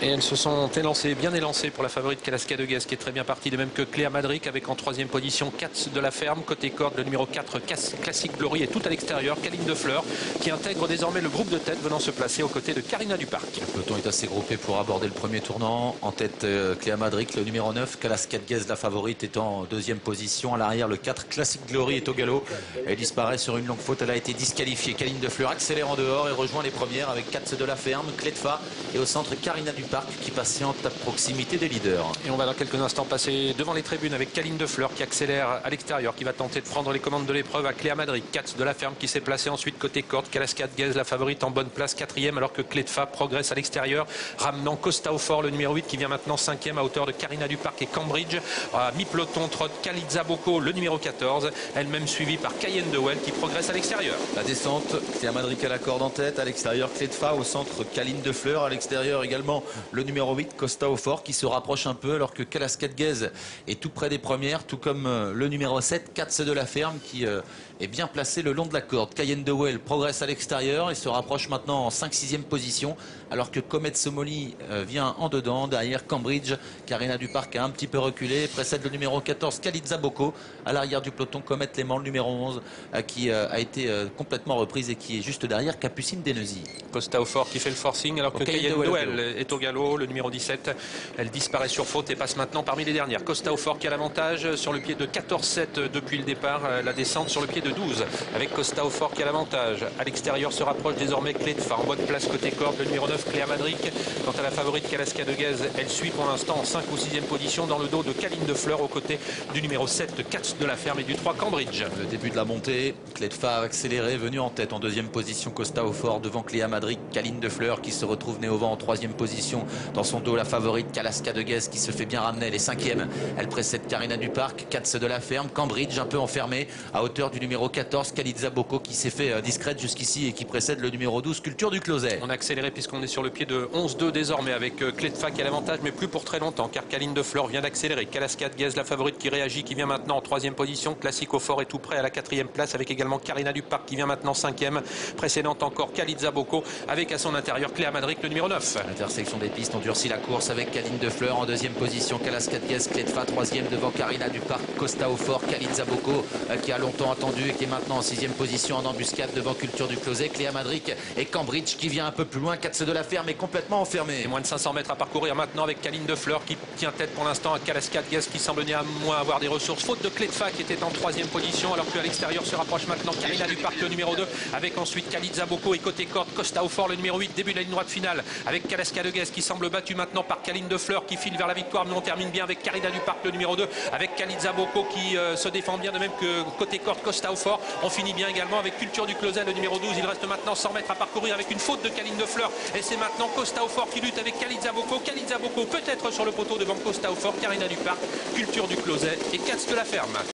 Et elles se sont élancées, bien élancées pour la favorite Kalaskia-Deguez qui est très bien partie, de même que Cléa Madric avec en troisième position Katz de la Ferme. Côté corde, le numéro 4 Classic Glory est tout à l'extérieur. Caline de Fleur qui intègre désormais le groupe de tête venant se placer aux côtés de Carina Duparc. Le peloton est assez groupé pour aborder le premier tournant. En tête, Cléa Madric, le numéro 9. Kalaskia-Deguez, la favorite, est en deuxième position. À l'arrière, le 4 Classic Glory est au galop. Elle disparaît sur une longue faute. Elle a été disqualifiée. Caline de Fleur accélère en dehors et rejoint les premières avec Katz de la Ferme, Cletfa et au centre Carina Duparc qui patiente à proximité des leaders. Et on va dans quelques instants passer devant les tribunes avec Caline de Fleur qui accélère à l'extérieur, qui va tenter de prendre les commandes de l'épreuve à Cléa Madric. Katz de la Ferme qui s'est placé ensuite côté corde. Kalaskia-Deguez, la favorite, en bonne place, quatrième, alors que Cletfa progresse à l'extérieur, ramenant Costa au fort, le numéro 8 qui vient maintenant cinquième à hauteur de Carina Duparc et Cambridge. À mi-peloton trotte Kaliza Boko, le numéro 14, elle-même suivie par Cayenne de Well qui progresse à l'extérieur. La descente, Cléa Madric à la corde en tête, à l'extérieur Cletfa, au centre Caline de Fleur, à l'extérieur également le numéro 8 Costa au fort qui se rapproche un peu alors que Kalaskia-Deguez est tout près des premières, tout comme le numéro 7 Katz de la Ferme qui est bien placé le long de la corde. Cayenne de Well progresse à l'extérieur et se rapproche maintenant en 5-6e position alors que Comet Somoli vient en dedans. Derrière Cambridge, Carina Duparc a un petit peu reculé, précède le numéro 14 Kaliza Boko. À l'arrière du peloton, Comet Léman, le numéro 11 qui a été complètement reprise et qui est juste derrière Capucine Deneuzy. Costa au fort qui fait le forcing alors que Cayenne de Well est au galop, le numéro 17. Elle disparaît sur faute et passe maintenant parmi les dernières. Costa au fort qui a l'avantage sur le pied de 14-7 depuis le départ. La descente sur le pied de 12 avec Costa au fort qui a l'avantage. À l'extérieur se rapproche désormais Cletfa en bonne place côté corde, le numéro 9 Cléa Madric. Quant à la favorite Kalaskia-Deguez, elle suit pour l'instant en 5 ou 6e position dans le dos de Caline de Fleur aux côtés du numéro 7 Katz de la Ferme et du 3 Cambridge. Le début de la montée, Cletfa a accéléré, venu en tête en deuxième position, Costa au fort devant Cléa Madric, Caline de Fleur qui se retrouve nez au vent en troisième position. Dans son dos, la favorite Kalaskia-Deguez qui se fait bien ramener, elle est cinquième. Elle précède Carina Duparc, Katz de la Ferme, Cambridge un peu enfermé à hauteur du numéro 14 Kaliza Boko qui s'est fait discrète jusqu'ici et qui précède le numéro 12 Culture du Closet. On a accéléré puisqu'on est sur le pied de 11-2 désormais avec Cletfa qui a l'avantage mais plus pour très longtemps car Caline de Fleur vient d'accélérer. Kalaskia-Deguez, la favorite qui réagit, qui vient maintenant en troisième position. Classique au fort est tout près à la quatrième place avec également Carina Duparc qui vient maintenant cinquième. Précédente encore Kaliza Boko avec à son intérieur Cléa Madric, le numéro 9. L'intersection des pistes, on durcit la course avec Caline de Fleur en deuxième position, Kalaskia-Deguez, Cletfa troisième devant Carina Duparc, Costa au fort, Kaliza Boko qui a longtemps attendu et qui est maintenant en sixième position en embuscade devant Culture du Closet, Cléa Madric et Cambridge qui vient un peu plus loin. Katz de la Ferme est complètement enfermé. Et moins de 500 mètres à parcourir maintenant avec Caline de Fleur qui tient tête pour l'instant à Kalaskia-Deguez qui semble néanmoins avoir des ressources, faute de Cletfa qui était en troisième position, alors qu'à l'extérieur se rapproche maintenant Carina Duparc, le numéro 2, avec ensuite Kaliza Boko et côté corde Costa au fort, le numéro 8. Début de la ligne droite finale avec Kalaskia-Deguez qui semble battu maintenant par Caline de Fleur qui file vers la victoire, mais on termine bien avec Carina Duparc, le numéro 2, avec Kaliza Boko qui se défend bien, de même que côté corde Costa au fort. On finit bien également avec Culture du Closet, le numéro 12. Il reste maintenant 100 mètres à parcourir avec une faute de Caline de Fleur et c'est maintenant Costa au fort qui lutte avec Kaliza Boko. Kaliza Boko peut-être sur le poteau devant Costa au fort, Carina Duparc, Culture du Closet et Katz de la Ferme.